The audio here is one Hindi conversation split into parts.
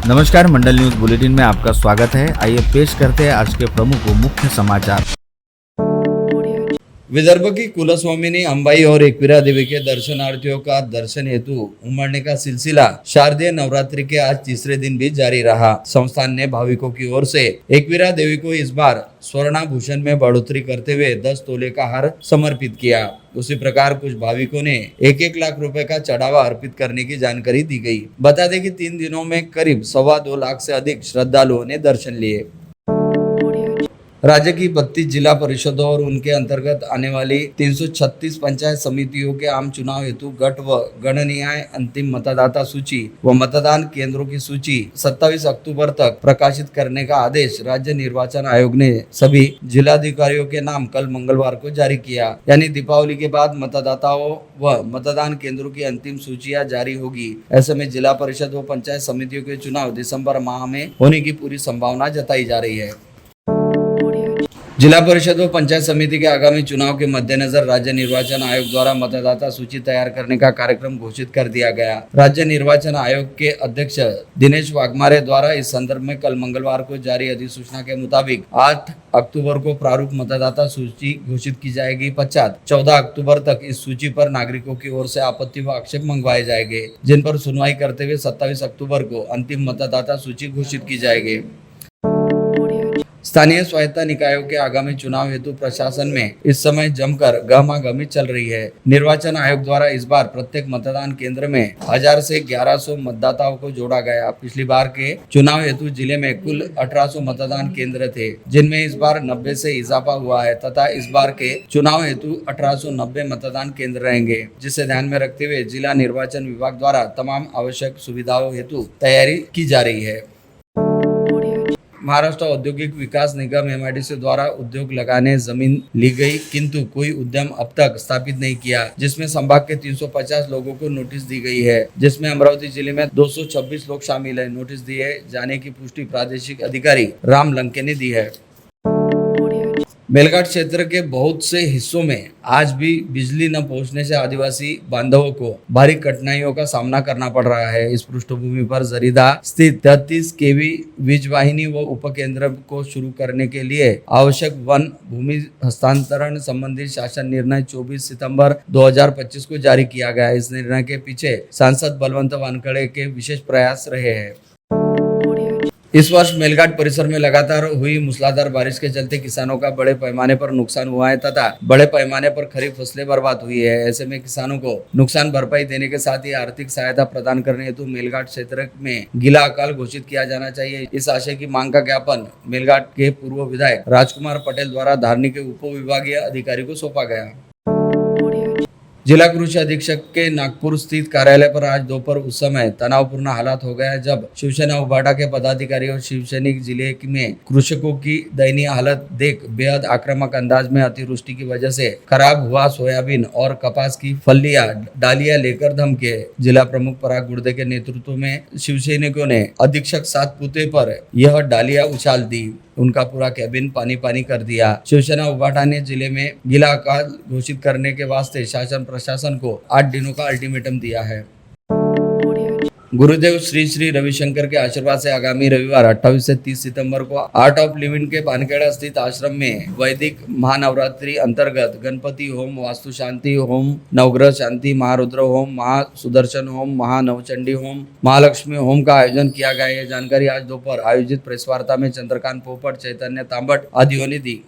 नमस्कार, मंडल न्यूज बुलेटिन में आपका स्वागत है। आइए पेश करते हैं आज के प्रमुख व मुख्य समाचार। विदर्भ की कुलस्वामिनी अंबाई और एकवीरा देवी के दर्शनार्थियों का दर्शन हेतु उमड़ने का सिलसिला शारदीय नवरात्रि के आज तीसरे दिन भी जारी रहा। संस्थान ने भाविकों की ओर से एकवीरा देवी को इस बार स्वर्णाभूषण में बढ़ोतरी करते हुए 10 तोले का हार समर्पित किया। उसी प्रकार कुछ भाविकों ने 1-1 लाख रुपए का चढ़ावा अर्पित करने की जानकारी दी गई। बता दें कि 3 दिनों में करीब 2.25 लाख से अधिक श्रद्धालुओं ने दर्शन लिए। राज्य की 32 जिला परिषदों और उनके अंतर्गत आने वाली 336 पंचायत समितियों के आम चुनाव हेतु गठ व गणनीय अंतिम मतदाता सूची व मतदान केंद्रों की सूची 27 अक्टूबर तक प्रकाशित करने का आदेश राज्य निर्वाचन आयोग ने सभी जिलाधिकारियों के नाम कल मंगलवार को जारी किया। यानी दीपावली के बाद मतदाताओं व मतदान केंद्रों की अंतिम सूचियां जारी होगी। ऐसे में जिला परिषद व पंचायत समितियों के चुनाव दिसंबर माह में होने की पूरी संभावना जताई जा रही है। जिला परिषद व पंचायत समिति के आगामी चुनाव के मद्देनजर राज्य निर्वाचन आयोग द्वारा मतदाता सूची तैयार करने का कार्यक्रम घोषित कर दिया गया। राज्य निर्वाचन आयोग के अध्यक्ष दिनेश वाघमारे द्वारा इस संदर्भ में कल मंगलवार को जारी अधिसूचना के मुताबिक 8 अक्टूबर को प्रारूप मतदाता सूची घोषित की जाएगी। पश्चात 14 अक्टूबर तक इस सूची पर नागरिकों की ओर से आपत्ति व आक्षेप मंगवाए जाएंगे, जिन पर सुनवाई करते हुए 27 अक्टूबर को अंतिम मतदाता सूची घोषित की जाएगी। स्थानीय स्वायत्ता निकायों के आगामी चुनाव हेतु प्रशासन में इस समय जमकर गहमागहमी चल रही है। निर्वाचन आयोग द्वारा इस बार प्रत्येक मतदान केंद्र में 1000 से 1100 मतदाताओं को जोड़ा गया। पिछली बार के चुनाव हेतु जिले में कुल 1800 मतदान केंद्र थे, जिनमें इस बार 90 से इजाफा हुआ है तथा इस बार के चुनाव हेतु 1890 मतदान केंद्र रहेंगे, जिसे ध्यान में रखते हुए जिला निर्वाचन विभाग द्वारा तमाम आवश्यक सुविधाओं हेतु तैयारी की जा रही है। महाराष्ट्र औद्योगिक विकास निगम MIDC द्वारा उद्योग लगाने जमीन ली गई, किंतु कोई उद्यम अब तक स्थापित नहीं किया, जिसमें संभाग के 350 लोगों को नोटिस दी गई है, जिसमें अमरावती जिले में 226 लोग शामिल है। नोटिस दिए जाने की पुष्टि प्रादेशिक अधिकारी राम लंके ने दी है। मेलघाट क्षेत्र के बहुत से हिस्सों में आज भी बिजली न पहुंचने से आदिवासी बांधवों को भारी कठिनाइयों का सामना करना पड़ रहा है। इस पृष्ठभूमि पर जरीदा स्थित 33 kV वीज वाहिनी व उपकेंद्र को शुरू करने के लिए आवश्यक वन भूमि हस्तांतरण संबंधी शासन निर्णय 24 सितंबर 2025 को जारी किया गया। इस निर्णय के पीछे सांसद बलवंत वानखड़े के विशेष प्रयास रहे हैं। इस वर्ष मेलघाट परिसर में लगातार हुई मूसलाधार बारिश के चलते किसानों का बड़े पैमाने पर नुकसान हुआ है तथा बड़े पैमाने पर खरीफ फसलें बर्बाद हुई है। ऐसे में किसानों को नुकसान भरपाई देने के साथ ही आर्थिक सहायता प्रदान करने हेतु मेलघाट क्षेत्र में गीला अकाल घोषित किया जाना चाहिए। इस आशय की मांग का ज्ञापन मेलघाट के पूर्व विधायक राजकुमार पटेल द्वारा धारनी के उप विभागीय अधिकारी को सौंपा गया। जिला कृषि अधीक्षक के नागपुर स्थित कार्यालय पर आज दोपहर उस समय तनावपूर्ण हालात हो गया जब शिवसेना उबाटा के पदाधिकारी और शिवसैनिक जिले में कृषकों की दयनीय हालत देख बेहद आक्रामक अंदाज में अतिवृष्टि की वजह से खराब हुआ सोयाबीन और कपास की फलियां डालियां लेकर धमके। जिला प्रमुख पराग गुर्दे के नेतृत्व में शिवसैनिकों ने अधीक्षक सात पुते पर यह डालियां उछाल दी। उनका पूरा कैबिन पानी पानी कर दिया। शिवसेना उबाटा ने जिले में गीला अकाल घोषित करने के वास्ते शासन प्रशासन को 8 दिनों का अल्टीमेटम दिया है। गुरुदेव श्री श्री रविशंकर के आशीर्वाद से आगामी रविवार 28 से 30 सितंबर को आर्ट ऑफ लिविंग के पानखेड़ा स्थित आश्रम में वैदिक महानवरात्रि अंतर्गत गणपति होम, वास्तु शांति होम, नवग्रह शांति, Maharudra home, Mahasudarshan home, महानवचंडी home, Mahalakshmi home का आयोजन किया गया। यह जानकारी आज दोपहर आयोजित प्रेस वार्ता में चंद्रकांत पोपट, चैतन्य तांबट आदियों ने दी।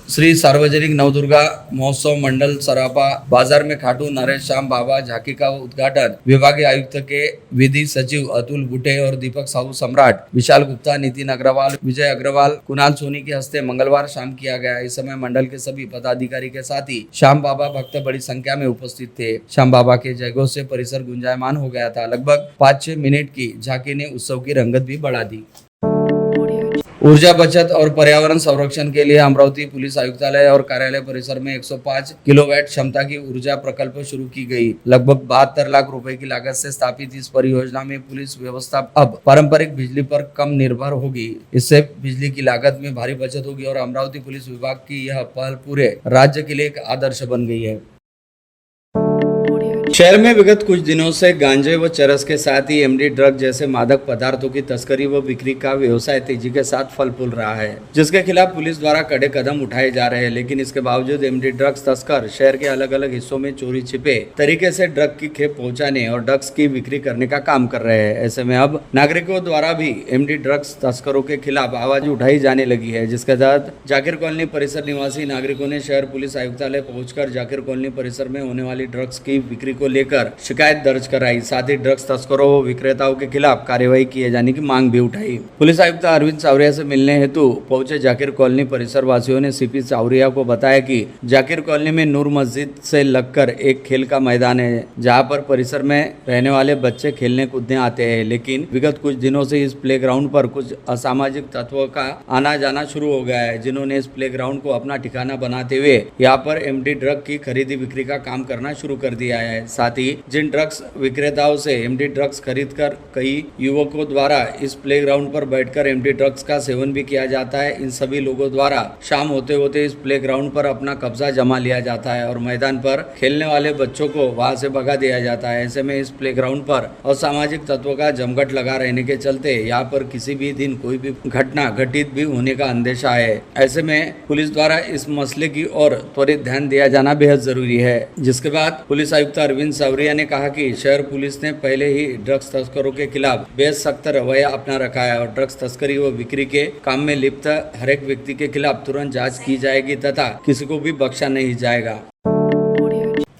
श्री सार्वजनिक नवदुर्गा महोत्सव मंडल सरापा बाजार में खाटू नरेश श्याम बाबा झांकी का उद्घाटन विभागीय आयुक्त के विधि सचिव अतुल बुटे और दीपक साहू सम्राट, विशाल गुप्ता, नितिन अग्रवाल, विजय अग्रवाल, कुणाल सोनी के हस्ते मंगलवार शाम किया गया। इस समय मंडल के सभी पदाधिकारी के साथ ही श्याम बाबा भक्त बड़ी संख्या में उपस्थित थे। श्याम बाबा के जयघोष से परिसर गुंजायमान हो गया था। लगभग 5-6 मिनट की झांकी ने उत्सव की रंगत भी बढ़ा दी। ऊर्जा बचत और पर्यावरण संरक्षण के लिए अमरावती पुलिस आयुक्तालय और कार्यालय परिसर में 105 किलोवाट क्षमता की ऊर्जा प्रकल्प शुरू की गई। लगभग 72 लाख रुपए की लागत से स्थापित इस परियोजना में पुलिस व्यवस्था अब पारंपरिक बिजली पर कम निर्भर होगी। इससे बिजली की लागत में भारी बचत होगी और अमरावती पुलिस विभाग की यह पहल पूरे राज्य के लिए एक आदर्श बन गई है। शहर में विगत कुछ दिनों से गांजे व चरस के साथ ही एमडी ड्रग जैसे मादक पदार्थों की तस्करी व बिक्री का व्यवसाय तेजी के साथ फल फूल रहा है, जिसके खिलाफ पुलिस द्वारा कड़े कदम उठाए जा रहे हैं। लेकिन इसके बावजूद एमडी ड्रग्स तस्कर शहर के अलग अलग हिस्सों में चोरी छिपे तरीके से ड्रग की खेप पहुंचाने और ड्रग्स की बिक्री करने का काम कर रहे हैं। ऐसे में अब नागरिकों द्वारा भी एमडी ड्रग्स तस्करों के खिलाफ आवाज उठाई जाने लगी है, जिसके तहत जाकिर कॉलोनी परिसर निवासी नागरिकों ने शहर पुलिस आयुक्तालय पहुंचकर जाकिर कॉलोनी परिसर में होने वाली ड्रग्स की बिक्री को लेकर शिकायत दर्ज कराई। साथ ही ड्रग्स तस्करों व विक्रेताओं के खिलाफ कार्यवाही किए जाने की मांग भी उठाई। पुलिस आयुक्त अरविंद सावरिया से मिलने हेतु पहुंचे जाकिर कॉलोनी परिसर वासियों ने सीपी सावरिया को बताया कि जाकिर कॉलोनी में नूर मस्जिद से लगकर एक खेल का मैदान है, जहां पर परिसर में रहने वाले बच्चे खेलने कूदने आते हैं। लेकिन विगत कुछ दिनों से इस प्लेग्राउंड पर कुछ असामाजिक तत्वों का आना जाना शुरू हो गया है, जिन्होंने इस प्लेग्राउंड को अपना ठिकाना बनाते हुए यहाँ पर एमडी ड्रग की खरीदी बिक्री का काम करना शुरू कर दिया है। साथ ही जिन ड्रग्स विक्रेताओं से एमडी ड्रग्स खरीदकर कई युवकों द्वारा इस प्लेग्राउंड पर बैठकर एमडी ड्रग्स का सेवन भी किया जाता है, इन सभी लोगों द्वारा शाम होते होते इस प्लेग्राउंड पर अपना कब्जा जमा लिया जाता है और मैदान पर खेलने वाले बच्चों को वहां से भगा दिया जाता है। ऐसे में इस प्लेग्राउंड पर असामाजिक तत्वों का जमघट लगा रहने के चलते यहाँ पर किसी भी दिन कोई भी घटना घटित भी होने का अंदेशा है। ऐसे में पुलिस द्वारा इस मसले की ओर त्वरित ध्यान दिया जाना बेहद जरूरी है। जिसके बाद पुलिस आयुक्त अरविंद सावरिया ने कहा कि शहर पुलिस ने पहले ही ड्रग्स तस्करों के खिलाफ बेहद सख्त रवैया अपना रखा है और ड्रग्स तस्करी व बिक्री के काम में लिप्त हर एक व्यक्ति के खिलाफ तुरंत जांच की जाएगी तथा किसी को भी बख्शा नहीं जाएगा।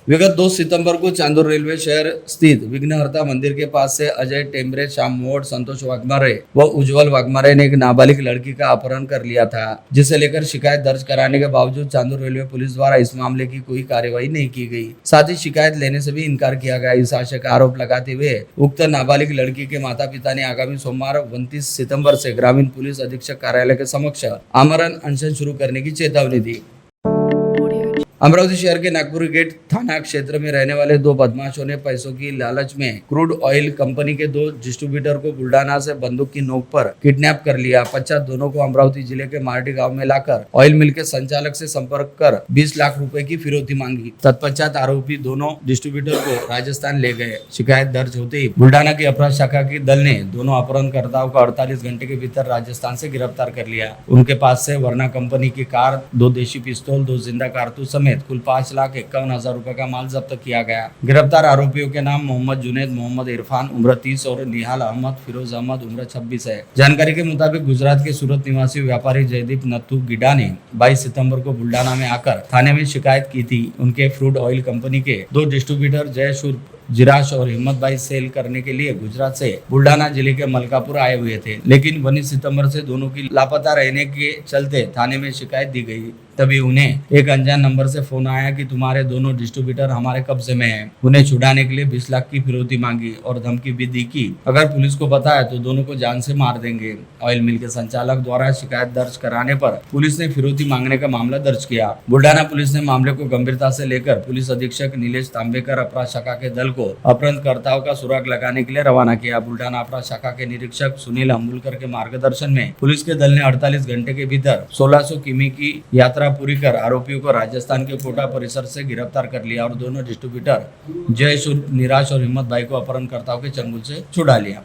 विगत 2 सितंबर को चांदोर रेलवे शहर स्थित विघ्नहर्ता मंदिर के पास से अजय टेम्बरे, श्याम मोड़, संतोष वाघमारे व उज्जवल वाघमारे ने एक नाबालिग लड़की का अपहरण कर लिया था, जिसे लेकर शिकायत दर्ज कराने के बावजूद चांदोर रेलवे पुलिस द्वारा इस मामले की कोई कार्यवाही नहीं की गई। साथ ही शिकायत लेने से भी इनकार किया गया। इस आशय का आरोप लगाते हुए उक्त नाबालिग लड़की के माता पिता ने आगामी सोमवार 29 सितम्बर से ग्रामीण पुलिस अधीक्षक कार्यालय के समक्ष आमरण अनशन शुरू करने की चेतावनी दी। अमरावती शहर के नागपुरी गेट थाना क्षेत्र में रहने वाले 2 बदमाशों ने पैसों की लालच में क्रूड ऑयल कंपनी के 2 डिस्ट्रीब्यूटर को बुल्डाना से बंदूक की नोक पर किडनैप कर लिया। पश्चात दोनों को अमरावती जिले के मार्डी गांव में लाकर ऑयल मिल के संचालक से संपर्क कर 20 लाख रुपए की फिरौती मांगी। तत्पश्चात आरोपी दोनों डिस्ट्रीब्यूटर को राजस्थान ले गए। शिकायत दर्ज होते ही बुल्डाना की अपराध शाखा की दल ने दोनों अपहरणकर्ताओं को 48 घंटे के भीतर राजस्थान से गिरफ्तार कर लिया। उनके पास से वर्ना कंपनी की कार, 2 देशी पिस्तौल, 2 जिंदा कारतूस समेत कुल 5,51,000 रुपए का माल जब्त किया गया। गिरफ्तार आरोपियों के नाम मोहम्मद जुनेद, मोहम्मद इरफान उम्र 30 और निहाल अहमद, फिरोज अहमद उम्र 26 है। जानकारी के मुताबिक गुजरात के सूरत निवासी व्यापारी जयदीप नथु गिडा ने 22 सितंबर को बुल्डाना में आकर थाने में शिकायत की थी। उनके क्रूड ऑयल कंपनी के 2 डिस्ट्रीब्यूटर जय जिराश और हिम्मत भाई सेल करने के लिए गुजरात से बुल्डाना जिले के मलकापुर आए हुए थे, लेकिन 19 सितंबर से दोनों की लापता रहने के चलते थाने में शिकायत दी गई। तभी उन्हें एक अनजान नंबर से फोन आया कि तुम्हारे दोनों डिस्ट्रीब्यूटर हमारे कब्जे में हैं। उन्हें छुड़ाने के लिए 20 लाख की फिरौती मांगी और धमकी भी दी कि अगर पुलिस को पता है तो दोनों को जान से मार देंगे। ऑयल मिल के संचालक द्वारा शिकायत दर्ज कराने पर पुलिस ने फिरौती मांगने का मामला दर्ज किया। बुल्डाना पुलिस ने मामले को गंभीरता से लेकर पुलिस अधीक्षक नीलेश तांबेकर अपराध शाखा के दल को अपहरणकर्ताओं का सुराग लगाने के लिए रवाना किया। बुल्डाना अपराध शाखा के निरीक्षक सुनील अंबुलकर के मार्गदर्शन में पुलिस के दल ने 48 घंटे के भीतर 1600 किमी की यात्रा पूरी कर आरोपियों को राजस्थान के कोटा परिसर से गिरफ्तार कर लिया और दोनों डिस्ट्रीब्यूटर जय निराश और हिम्मत भाई को अपहरणकर्ताओं के चंगुल से छुड़ा लिया।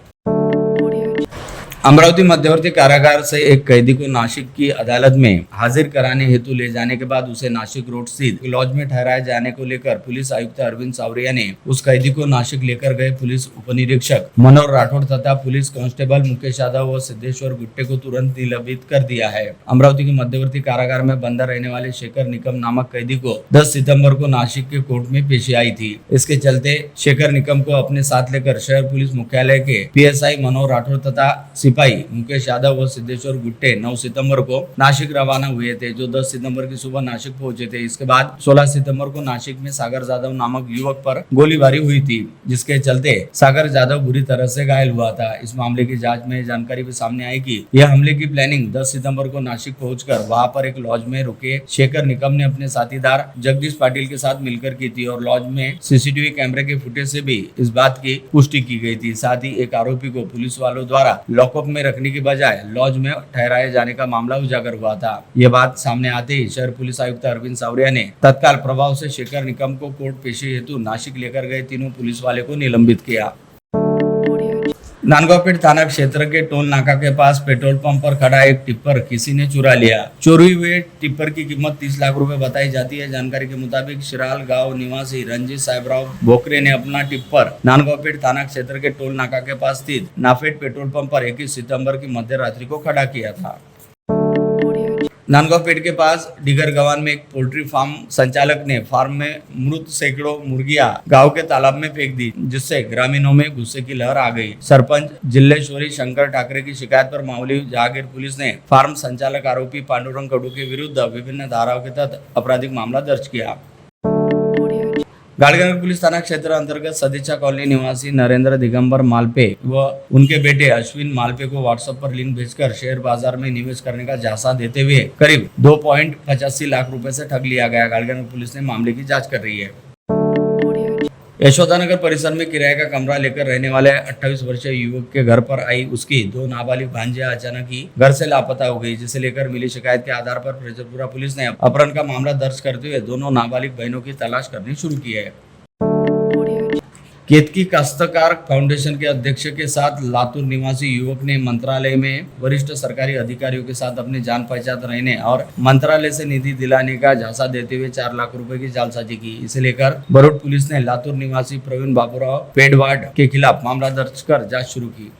अमरावती मध्यवर्ती कारागार से एक कैदी को नासिक की अदालत में हाजिर कराने हेतु ले जाने के बाद उसे नासिक रोड स्थित लॉज में ठहराए जाने को लेकर पुलिस आयुक्त अरविंद सावरिया ने उस कैदी को नासिक लेकर गए पुलिस उपनिरीक्षक मनोहर राठौड़ तथा पुलिस कांस्टेबल मुकेश यादव व सिद्धेश्वर गुट्टे को तुरंत निलंबित कर दिया है। अमरावती के मध्यवर्ती कारागार में बंदा रहने वाले शेखर निकम नामक कैदी को 10 सितम्बर को नासिक के कोर्ट में पेशी आई थी। इसके चलते शेखर निकम को अपने साथ लेकर शहर पुलिस मुख्यालय के PSI मनोहर राठौड़ तथा सिपाही मुकेश यादव व सिद्धेश्वर गुट्टे 9 सितंबर को नासिक रवाना हुए थे, जो 10 सितंबर की सुबह नासिक पहुंचे थे। इसके बाद 16 सितंबर को नासिक में सागर जाधव नामक युवक पर गोलीबारी हुई थी, जिसके चलते सागर जाधव बुरी तरह से घायल हुआ था। इस मामले की जांच में जानकारी भी सामने आई कि यह हमले की प्लानिंग 10 सितंबर को नासिक पहुंचकर वहां पर एक लॉज में रुके शेखर निकम ने अपने साथीदार जगदीश पाटिल के साथ मिलकर की थी और लॉज में CCTV कैमरे के फुटेज से भी इस बात की पुष्टि की गई थी। साथ ही एक आरोपी को पुलिस वालों द्वारा लॉकअप लॉकअप में रखने की बजाय लॉज में ठहराए जाने का मामला उजागर हुआ था। ये बात सामने आते ही शहर पुलिस आयुक्त अरविंद सावरिया ने तत्काल प्रभाव से शेखर निकम को कोर्ट पेशी हेतु नासिक लेकर गए तीनों पुलिस वाले को निलंबित किया। नांदगांव थाना क्षेत्र के टोल नाका के पास पेट्रोल पंप पर खड़ा एक टिप्पर किसी ने चुरा लिया। चोरी हुए टिप्पर की कीमत 30 लाख रुपए बताई जाती है। जानकारी के मुताबिक शिराल गांव निवासी रंजीत साहेबराव बोकरे ने अपना टिप्पर नांदगांव थाना क्षेत्र के टोल नाका के पास स्थित नाफेड पेट्रोल पंप पर 21 सितंबर की मध्य रात्रि को खड़ा किया था। नांदगांव के पास डिगर गवान में एक पोल्ट्री फार्म संचालक ने फार्म में मृत सैकड़ों मुर्गियां गांव के तालाब में फेंक दी, जिससे ग्रामीणों में गुस्से की लहर आ गई। सरपंच जिल्लेश्वरी शंकर ठाकरे की शिकायत पर मामूली जहांगीर पुलिस ने फार्म संचालक आरोपी पांडुरंग कडू के विरुद्ध विभिन्न धाराओं के तहत आपराधिक मामला दर्ज किया। गाड़ीगंज पुलिस थाना क्षेत्र अंतर्गत सदिच्छा कॉलोनी निवासी नरेंद्र दिगंबर मालपे व उनके बेटे अश्विन मालपे को व्हाट्सएप पर लिंक भेजकर शेयर बाजार में निवेश करने का झांसा देते हुए करीब 2.85 लाख रुपए से ठग लिया गया। गाड़ीगंज पुलिस ने मामले की जांच कर रही है। यशोदानगर परिसर में किराए का कमरा लेकर रहने वाले 28 वर्षीय युवक के घर पर आई उसकी 2 नाबालिग भांजियां अचानक ही घर से लापता हो गई, जिसे लेकर मिली शिकायत के आधार पर फ्रेजरपुरा पुलिस ने अपहरण का मामला दर्ज करते हुए दोनों नाबालिग बहनों की तलाश करनी शुरू की है। केतकी काश्तकार फाउंडेशन के अध्यक्ष के साथ लातूर निवासी युवक ने मंत्रालय में वरिष्ठ सरकारी अधिकारियों के साथ अपनी जान पहचान रहने और मंत्रालय से निधि दिलाने का झांसा देते हुए 4 लाख रुपए की जालसाजी की। इसे लेकर बरोड पुलिस ने लातूर निवासी प्रवीण बाबूराव पेडवाड के खिलाफ मामला दर्ज कर जांच शुरू की।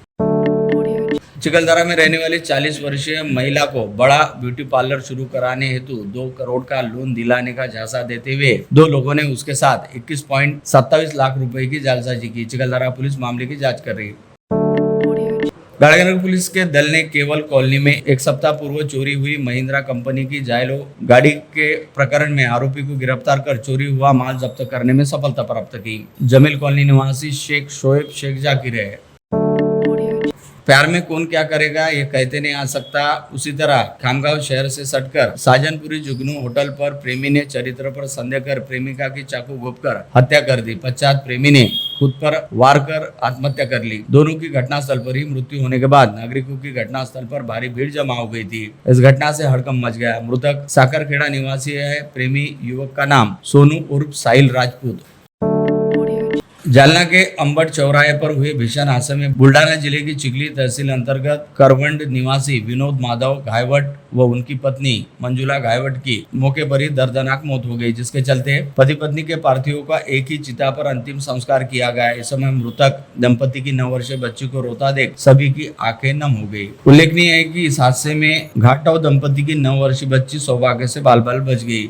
चिखलदरा में रहने वाली 40 वर्षीय महिला को बड़ा ब्यूटी पार्लर शुरू कराने हेतु 2 करोड़ का लोन दिलाने का झांसा देते हुए 2 लोगों ने उसके साथ 21.27 लाख रुपए की जालसाजी की। चिखलदरा पुलिस मामले की जांच कर रही है। गाड़ीगंज पुलिस के दल ने केवल कॉलोनी में एक सप्ताह पूर्व चोरी हुई महिंद्रा कंपनी की जायलो गाड़ी के प्रकरण में आरोपी को गिरफ्तार कर चोरी हुआ माल जब्त करने में सफलता प्राप्त की। जमील कॉलोनी निवासी शेख शोएब शेख जाकिर है। प्यार में कौन क्या करेगा ये कहते नहीं आ सकता, उसी तरह खामगांव शहर से सटकर साजनपुरी जुगनू होटल पर प्रेमी ने चरित्र पर संदेह कर प्रेमिका की चाकू घोंपकर हत्या कर दी। पश्चात प्रेमी ने खुद पर वार कर आत्महत्या कर ली। दोनों की घटनास्थल पर ही मृत्यु होने के बाद नागरिकों की घटनास्थल पर भारी भीड़ जमा हो गई थी। इस घटना से हड़कंप मच गया। मृतक साकरखेड़ा निवासी है। प्रेमी युवक का नाम सोनू उर्फ साहिल राजपूत। जालना के अंबट चौराहे पर हुए भीषण हादसे में बुल्डाना जिले की चिखली तहसील अंतर्गत करवंड निवासी विनोद माधव घायवट व उनकी पत्नी मंजुला घायवट की मौके पर ही दर्दनाक मौत हो गई, जिसके चलते पति पत्नी के पार्थिवों का एक ही चिता पर अंतिम संस्कार किया गया। इस समय मृतक दंपति की 9 वर्षीय बच्ची को रोता देख सभी की आंखें नम हो गई। उल्लेखनीय है कि इस हादसे में घाटव दंपति की 9 वर्षीय बच्ची सौभाग्य से बाल बाल बच गई।